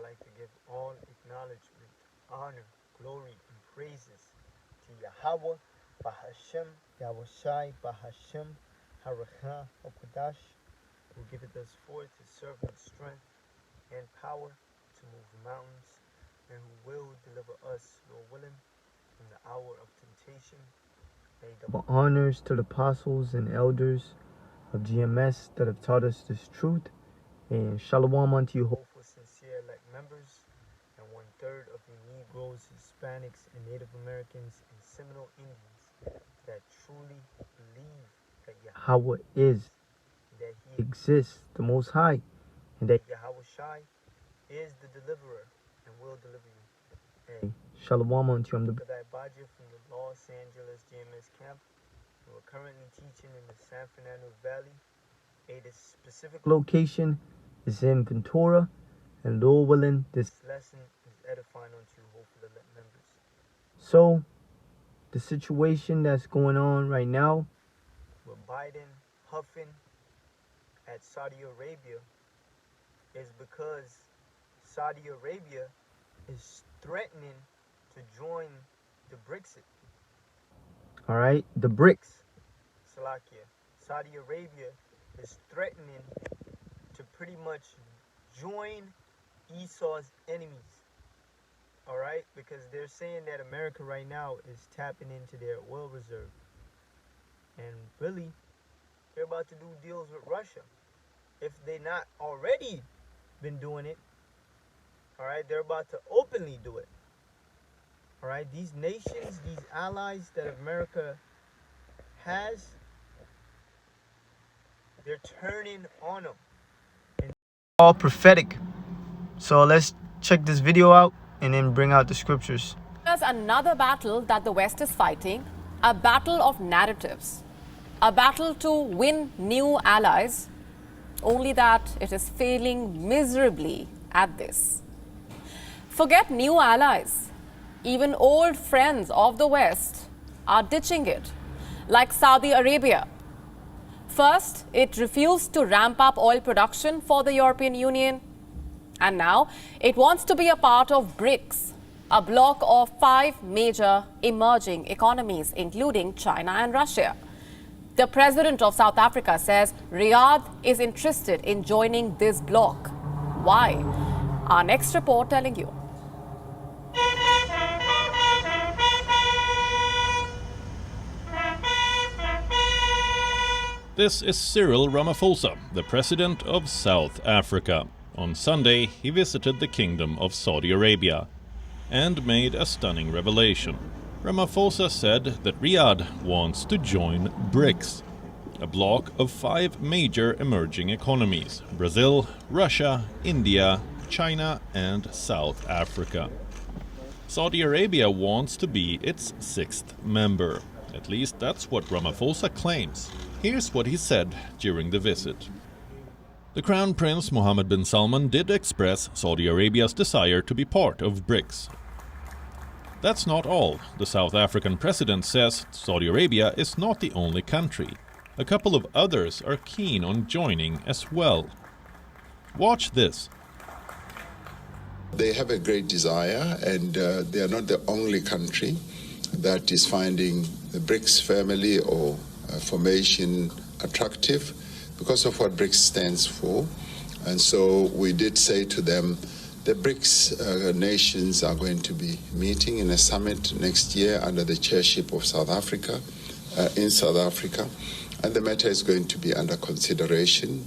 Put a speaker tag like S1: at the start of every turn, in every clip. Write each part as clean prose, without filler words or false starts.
S1: I like to give all acknowledgement, honor, glory, and praises to Yahweh, Bahashem, Yahweh Shai, Bahashem, Harakha, Okadash, who giveth us forth his servant strength and power to move mountains, and who will deliver us, Lord willing, from the hour of temptation. May double honors to the apostles and elders of GMS that have taught us this truth. And shalom unto you, hopeful, sincere elect members, and 1/3 of the Negroes, Hispanics, and Native Americans and Seminole Indians that truly believe that Yahweh is, that he exists, the Most High, and that Yahweh Shai is the deliverer and will deliver you. Hey, shalom unto you. I'm the Badai Baja from the Los Angeles GMS camp. We're currently teaching in the San Fernando Valley. The specific location is in Ventura, and Lord willing, this lesson is edifying unto you, hopefully, elect members. So, the situation that's going on right now with Biden huffing at Saudi Arabia is because Saudi Arabia is threatening to join the BRICS. All right, the BRICS, Salakia. Saudi Arabia is threatening to pretty much join Esau's enemies. All right, because they're saying that America right now is tapping into their oil reserve, and really, they're about to do deals with Russia. If they not already been doing it, all right, they're about to openly do it. All right, these nations, these allies that America has, they're turning on them. And all prophetic. So let's check this video out and then bring out the scriptures.
S2: There's another battle that the West is fighting, a battle of narratives, a battle to win new allies, only that it is failing miserably at this. Forget new allies. Even old friends of the West are ditching it, like Saudi Arabia. First, it refused to ramp up oil production for the European Union. And now, it wants to be a part of BRICS, a bloc of 5 major emerging economies, including China and Russia. The president of South Africa says Riyadh is interested in joining this bloc. Why? Our next report telling you.
S3: This is Cyril Ramaphosa, the president of South Africa. On Sunday, he visited the Kingdom of Saudi Arabia and made a stunning revelation. Ramaphosa said that Riyadh wants to join BRICS, a bloc of 5 major emerging economies: Brazil, Russia, India, China, and South Africa. Saudi Arabia wants to be its 6th member. At least that's what Ramaphosa claims. Here's what he said during the visit. The Crown Prince Mohammed bin Salman did express Saudi Arabia's desire to be part of BRICS. That's not all. The South African president says Saudi Arabia is not the only country. A couple of others are keen on joining as well. Watch this.
S4: They have a great desire, and they are not the only country that is finding the BRICS family or formation attractive because of what BRICS stands for. And so we did say to them, the BRICS nations are going to be meeting in a summit next year under the chairship of South Africa, in South Africa, and the matter is going to be under consideration.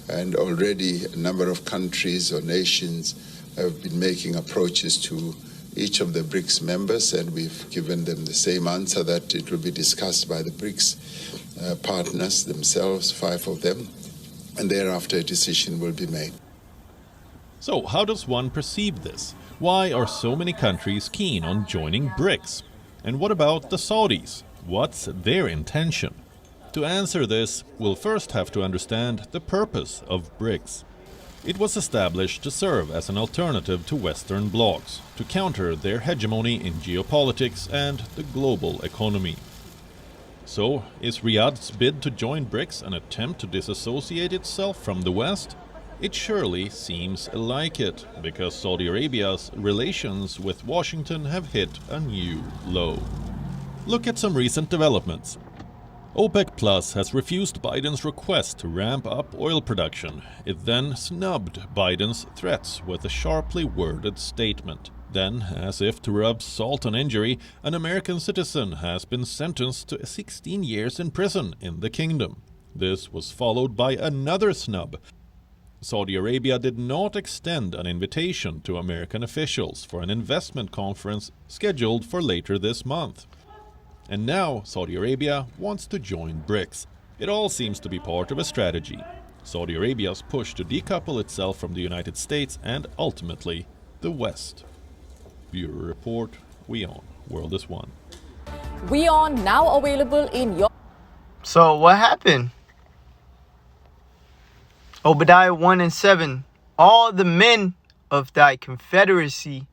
S4: And already a number of countries or nations have been making approaches to each of the BRICS members, and we've given them the same answer, that it will be discussed by the BRICS partners themselves, 5 of them, and thereafter a decision will be made.
S3: So how does one perceive this? Why are so many countries keen on joining BRICS? And what about the Saudis? What's their intention? To answer this, we'll first have to understand the purpose of BRICS. It was established to serve as an alternative to Western blocs, to counter their hegemony in geopolitics and the global economy. So, is Riyadh's bid to join BRICS an attempt to disassociate itself from the West? It surely seems like it, because Saudi Arabia's relations with Washington have hit a new low. Look at some recent developments. OPEC Plus has refused Biden's request to ramp up oil production. It then snubbed Biden's threats with a sharply worded statement. Then, as if to rub salt on injury, an American citizen has been sentenced to 16 years in prison in the kingdom. This was followed by another snub. Saudi Arabia did not extend an invitation to American officials for an investment conference scheduled for later this month. And now Saudi Arabia wants to join BRICS. It all seems to be part of a strategy. Saudi Arabia's push to decouple itself from the United States and ultimately the West. Bureau Report, WION, World is One.
S2: WION now available in your...
S1: So what happened? Obadiah 1 and 7. All the men of thy confederacy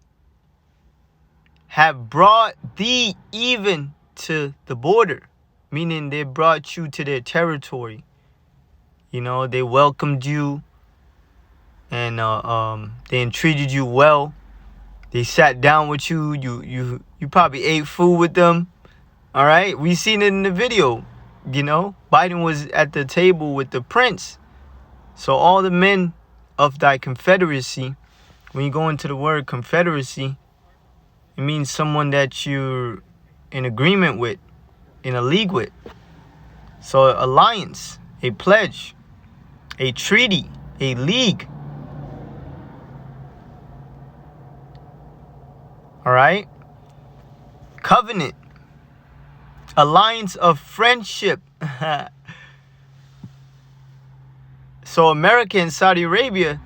S1: have brought thee even to the border, meaning they brought you to their territory. You know, they welcomed you, and they entreated you well. They sat down with you. You probably ate food with them. All right, we seen it in the video. You know, Biden was at the table with the prince. So all the men of thy confederacy, when you go into the word confederacy, it means someone that you're in agreement with, in a league with. So alliance, a pledge, a treaty, a league. All right? Covenant, alliance of friendship. So America and Saudi Arabia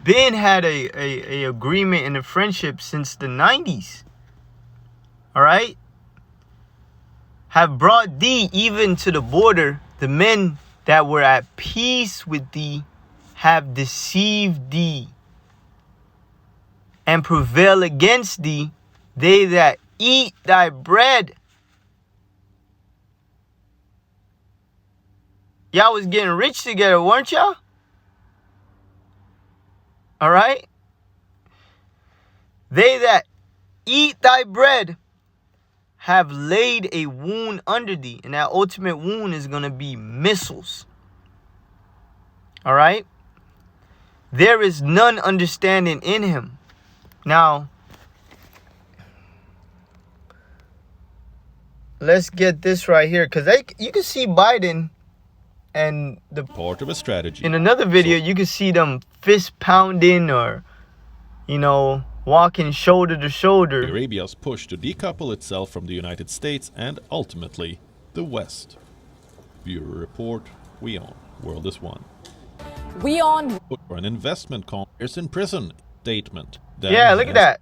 S1: been had a agreement and a friendship since the 90s. All right? Have brought thee even to the border. The men that were at peace with thee have deceived thee and prevail against thee, they that eat thy bread. Y'all was getting rich together, weren't y'all? All right? They that eat thy bread have laid a wound under thee. And that ultimate wound is going to be missiles. All right? There is none understanding in him. Now, let's get this right here. Because you can see Biden and the
S3: part of a strategy.
S1: In another video, you can see them fist pounding or, you know, walking shoulder to shoulder.
S3: Arabia's push to decouple itself from the United States and ultimately the West. Bureau Report, WION, World is One.
S2: WION.
S3: For an investment conference in prison statement.
S1: Yeah, look at that.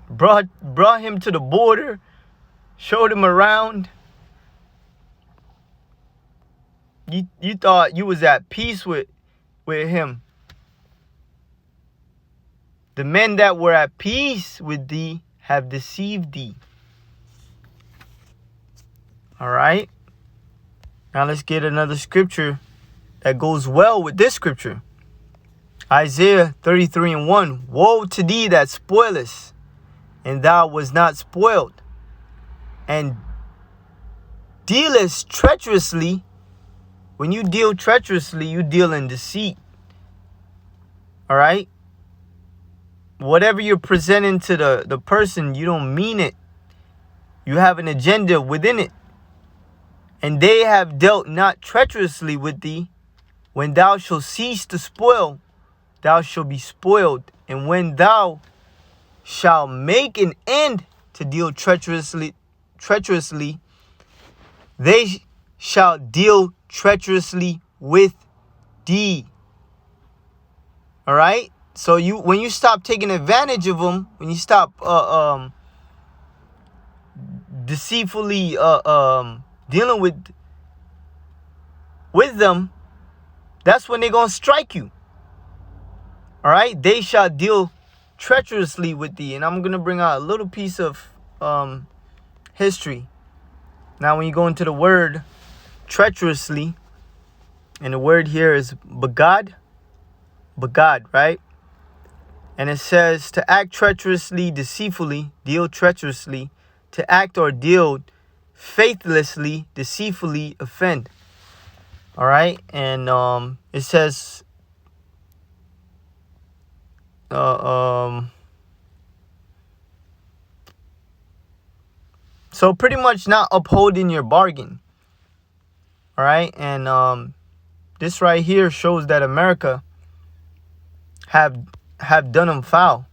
S1: Brought him to the border, showed him around. You thought you was at peace with him. The men that were at peace with thee have deceived thee. All right. Now let's get another scripture that goes well with this scripture. Isaiah 33 and 1. Woe to thee that spoilest, and thou was not spoiled, and dealest treacherously. When you deal treacherously, you deal in deceit. All right? Whatever you're presenting to the person, you don't mean it. You have an agenda within it. And they have dealt not treacherously with thee. When thou shalt cease to spoil, thou shalt be spoiled. And when thou shalt make an end to deal treacherously, they shall deal treacherously with thee. All right? So when you stop taking advantage of them, when you stop deceitfully dealing with them, that's when they're going to strike you. All right? They shall deal treacherously with thee. And I'm going to bring out a little piece of history. Now, when you go into the word treacherously, And the word here is bagad, right? And it says to act treacherously, deceitfully, deal treacherously, to act or deal faithlessly, deceitfully, offend. All right, and it says so pretty much not upholding your bargain. All right, and this right here shows that America have done them foul.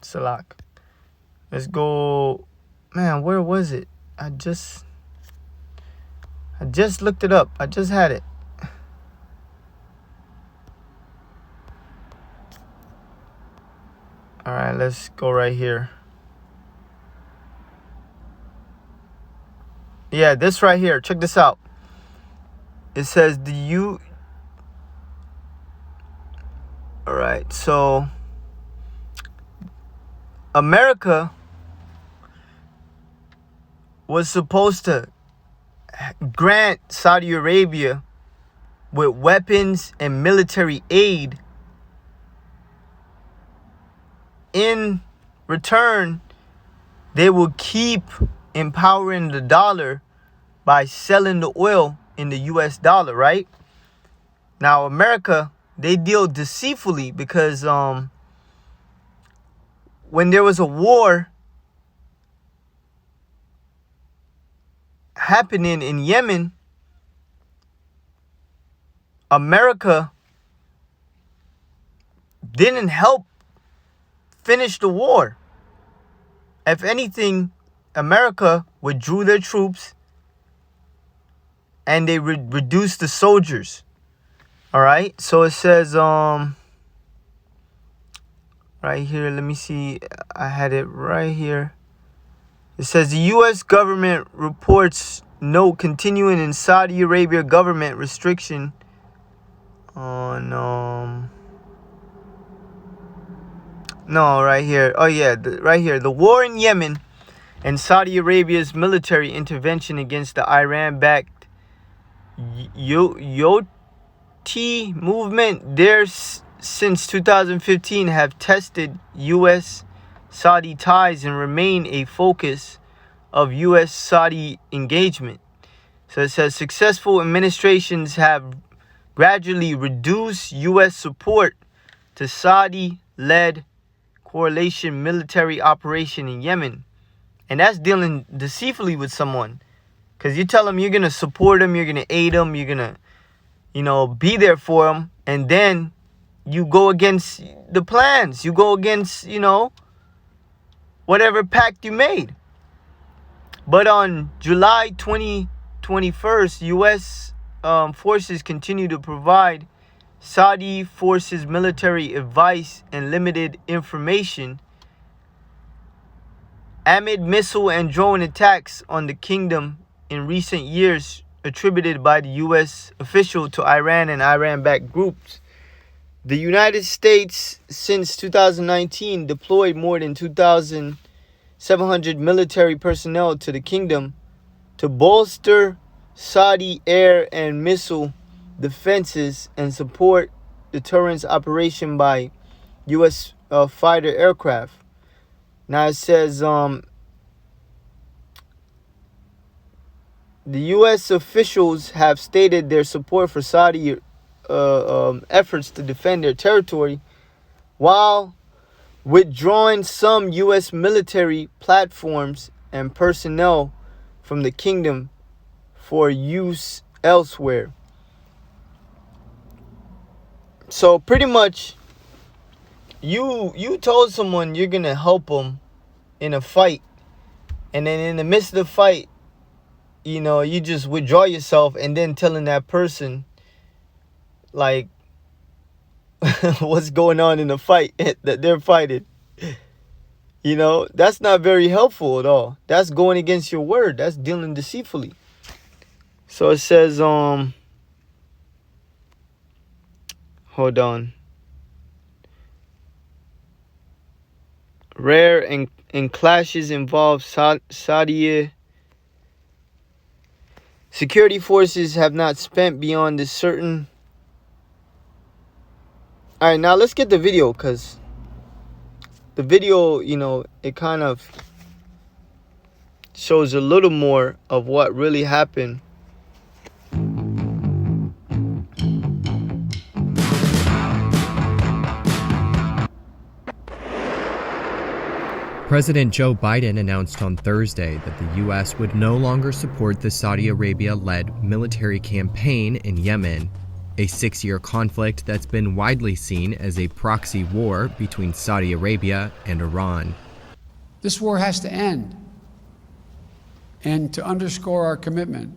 S1: Salak. Let's go. Man, where was it? I just looked it up. I just had it. All right, let's go right here. Yeah, this right here. Check this out. It says All right, so America was supposed to grant Saudi Arabia with weapons and military aid. In return, they will keep empowering the dollar by selling the oil in the US dollar, right? Now, America, they deal deceitfully because when there was a war happening in Yemen, America didn't help finish the war. If anything, America withdrew their troops and they reduced the soldiers. All right, so it says right here, let me see, I had it right here. It says the U.S. government reports no continuing in Saudi Arabia government restriction on no, right here. Oh yeah, right here. The war in Yemen and Saudi Arabia's military intervention against the Iran-backed Houthi movement there since 2015 have tested U.S.-Saudi ties and remain a focus of U.S.-Saudi engagement. So it says successful administrations have gradually reduced U.S. support to Saudi-led coalition military operation in Yemen. And that's dealing deceitfully with someone. Because you tell them you're going to support them, you're going to aid them, you're going to, be there for them. And then you go against the plans. You go against, whatever pact you made. But on July 21st, U.S. forces continue to provide Saudi forces military advice and limited information amid missile and drone attacks on the kingdom in recent years attributed by the U.S. official to Iran and Iran-backed groups. The United States, since 2019, deployed more than 2,700 military personnel to the kingdom to bolster Saudi air and missile defenses and support deterrence operation by U.S. Fighter aircraft. Now it says the U.S. officials have stated their support for Saudi efforts to defend their territory while withdrawing some U.S. military platforms and personnel from the kingdom for use elsewhere. So pretty much, you told someone you're going to help them in a fight, and then in the midst of the fight, you just withdraw yourself and then telling that person, like, what's going on in the fight that they're fighting. That's not very helpful at all. That's going against your word. That's dealing deceitfully. So it says, hold on. Rare and clashes involve Saudi security forces have not spent beyond this certain. All right, now let's get the video, because the video, it kind of shows a little more of what really happened.
S5: President Joe Biden announced on Thursday that the U.S. would no longer support the Saudi Arabia-led military campaign in Yemen, a 6-year conflict that's been widely seen as a proxy war between Saudi Arabia and Iran.
S6: This war has to end. And to underscore our commitment,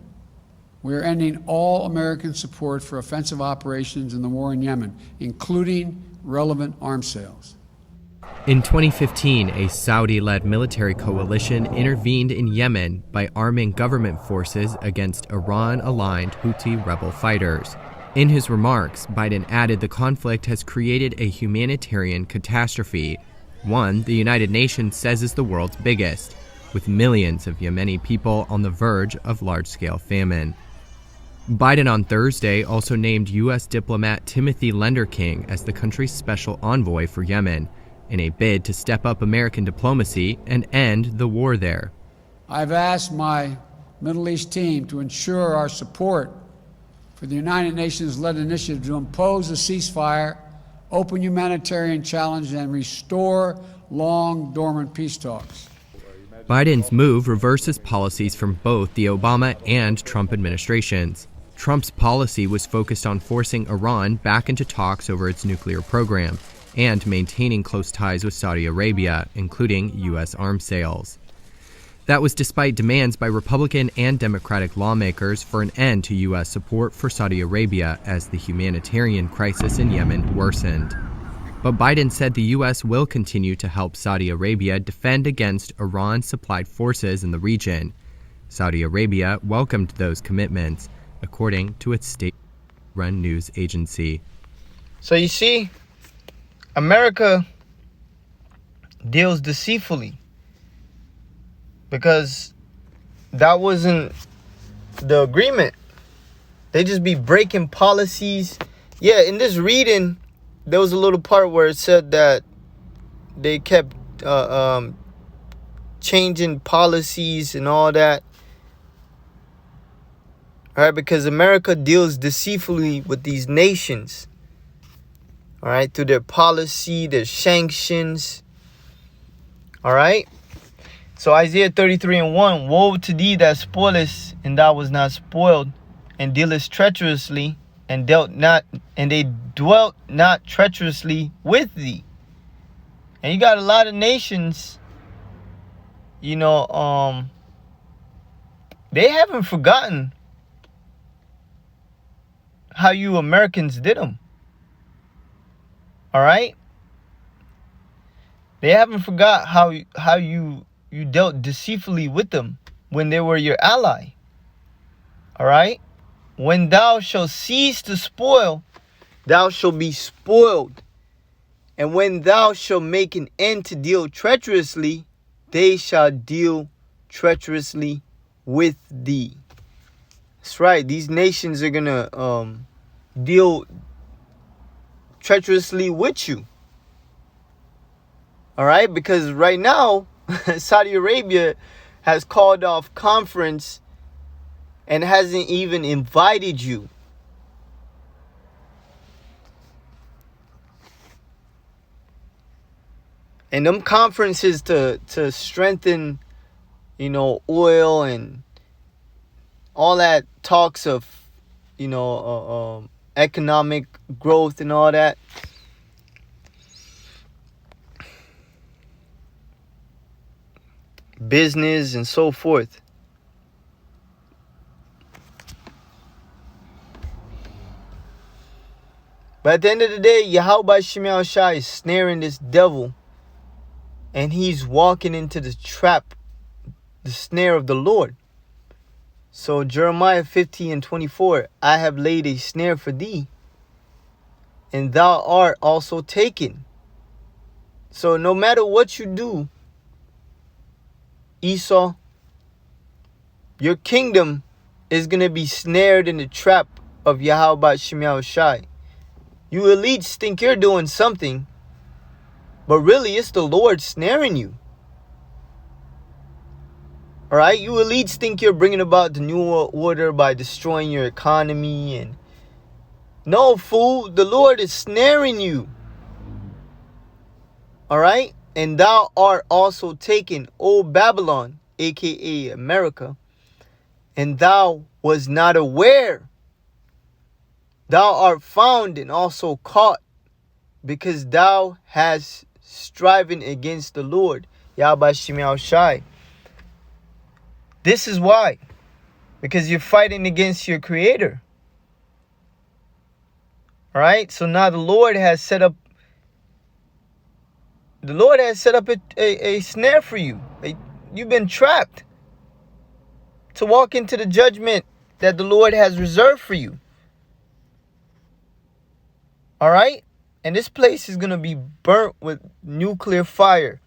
S6: we are ending all American support for offensive operations in the war in Yemen, including relevant arms sales.
S5: In 2015, a Saudi-led military coalition intervened in Yemen by arming government forces against Iran-aligned Houthi rebel fighters. In his remarks, Biden added the conflict has created a humanitarian catastrophe, one the United Nations says is the world's biggest, with millions of Yemeni people on the verge of large-scale famine. Biden on Thursday also named U.S. diplomat Timothy Lenderking as the country's special envoy for Yemen, in a bid to step up American diplomacy and end the war there.
S6: I've asked my Middle East team to ensure our support for the United Nations-led initiative to impose a ceasefire, open humanitarian challenge, and restore long-dormant peace talks.
S5: Biden's move reverses policies from both the Obama and Trump administrations. Trump's policy was focused on forcing Iran back into talks over its nuclear program and maintaining close ties with Saudi Arabia, including U.S. arms sales. That was despite demands by Republican and Democratic lawmakers for an end to U.S. support for Saudi Arabia as the humanitarian crisis in Yemen worsened. But Biden said the U.S. will continue to help Saudi Arabia defend against Iran-supplied forces in the region. Saudi Arabia welcomed those commitments, according to its state-run news agency.
S1: So you see, America deals deceitfully, because that wasn't the agreement. They just be breaking policies. Yeah, in this reading, there was a little part where it said that they kept changing policies and all that. All right, because America deals deceitfully with these nations. All right, through their policy, their sanctions. All right. So Isaiah 33:1, woe to thee that spoilest, and thou was not spoiled, and dealest treacherously, and they dwelt not treacherously with thee. And you got a lot of nations, they haven't forgotten how you Americans did them. All right? They haven't forgot how you dealt deceitfully with them when they were your ally. All right? When thou shalt cease to spoil, thou shalt be spoiled. And when thou shalt make an end to deal treacherously, they shall deal treacherously with thee. That's right. These nations are going to deal treacherously with you. All right? Because right now, Saudi Arabia has called off conference and hasn't even invited you. And them conferences to strengthen, oil and all that talks of, economic growth and all that. Business and so forth. But at the end of the day, Yahweh Shemel Shai is snaring this devil, and he's walking into the trap, the snare of the Lord. So Jeremiah 50:24, I have laid a snare for thee, and thou art also taken. So no matter what you do, Esau, your kingdom is going to be snared in the trap of Yahweh Shem Yahushai. You elites think you're doing something, but really it's the Lord snaring you. Alright? You elites think you're bringing about the new order by destroying your economy. And no, fool. The Lord is snaring you. Alright? And thou art also taken, O Babylon, aka America, and thou was not aware. Thou art found and also caught, because thou hast striven against the Lord, Yahweh Shem Yahushai. This is why. Because you're fighting against your Creator. Alright? So now the Lord has set up a snare for you. You've been trapped to walk into the judgment that the Lord has reserved for you. Alright? And this place is going to be burnt with nuclear fire.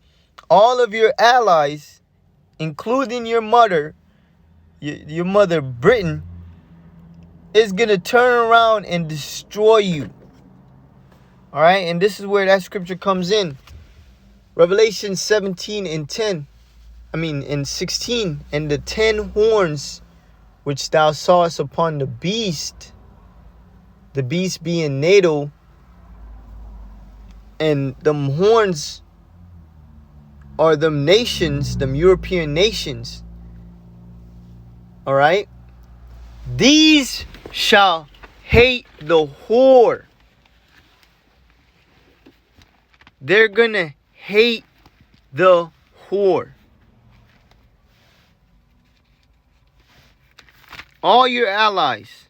S1: All of your allies, including your mother Britain, is going to turn around and destroy you. Alright? And this is where that scripture comes in. Revelation 17 and 16. And the 10 horns which thou sawest upon the beast being NATO, and them horns are them nations, them European nations. Alright? These shall hate the whore. They're gonna hate the whore. All your allies,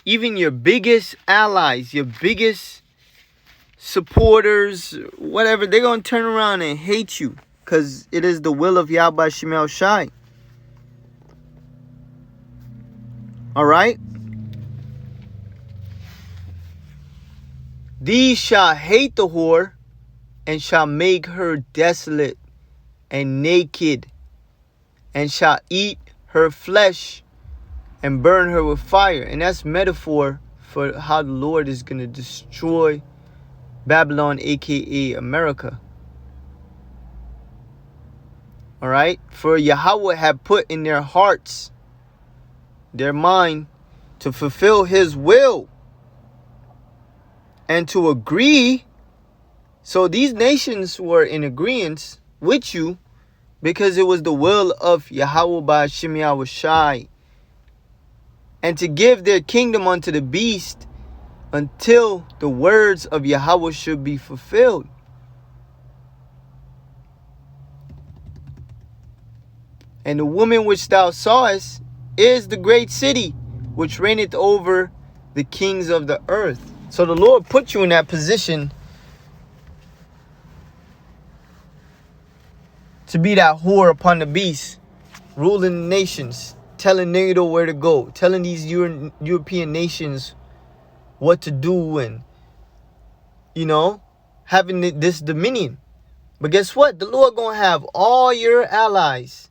S1: even your biggest allies, your biggest supporters, whatever, they're going to turn around and hate you, because it is the will of Yahweh Shem Yahushai. Alright? These shall hate the whore, and shall make her desolate and naked, and shall eat her flesh and burn her with fire. And that's metaphor for how the Lord is going to destroy Babylon, aka America. Alright? For Yahweh had put in their hearts, their mind, to fulfill his will and to agree. So these nations were in agreement with you, because it was the will of Yahweh by Shem Yahushai, and to give their kingdom unto the beast until the words of Yahweh should be fulfilled. And the woman which thou sawest is the great city, which reigneth over the kings of the earth. So the Lord put you in that position to be that whore upon the beast, ruling the nations, telling NATO where to go, telling these European nations what to do, and, having this dominion. But guess what? The Lord going to have all your allies,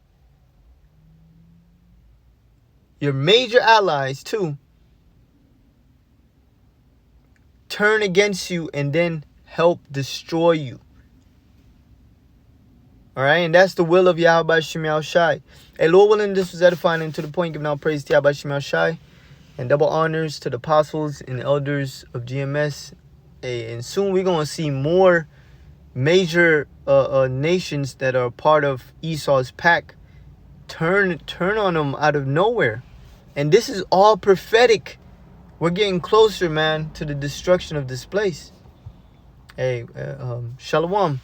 S1: your major allies too, turn against you and then help destroy you. Alright, and that's the will of Yahweh Shem Yahushai. Hey, Lord willing, this was edifying and to the point, giving all praise to Yahweh Shem Yahushai, and double honors to the apostles and elders of GMS. Hey, and soon we're going to see more major nations that are part of Esau's pack turn on them out of nowhere. And this is all prophetic. We're getting closer, man, to the destruction of this place. Hey, shalom.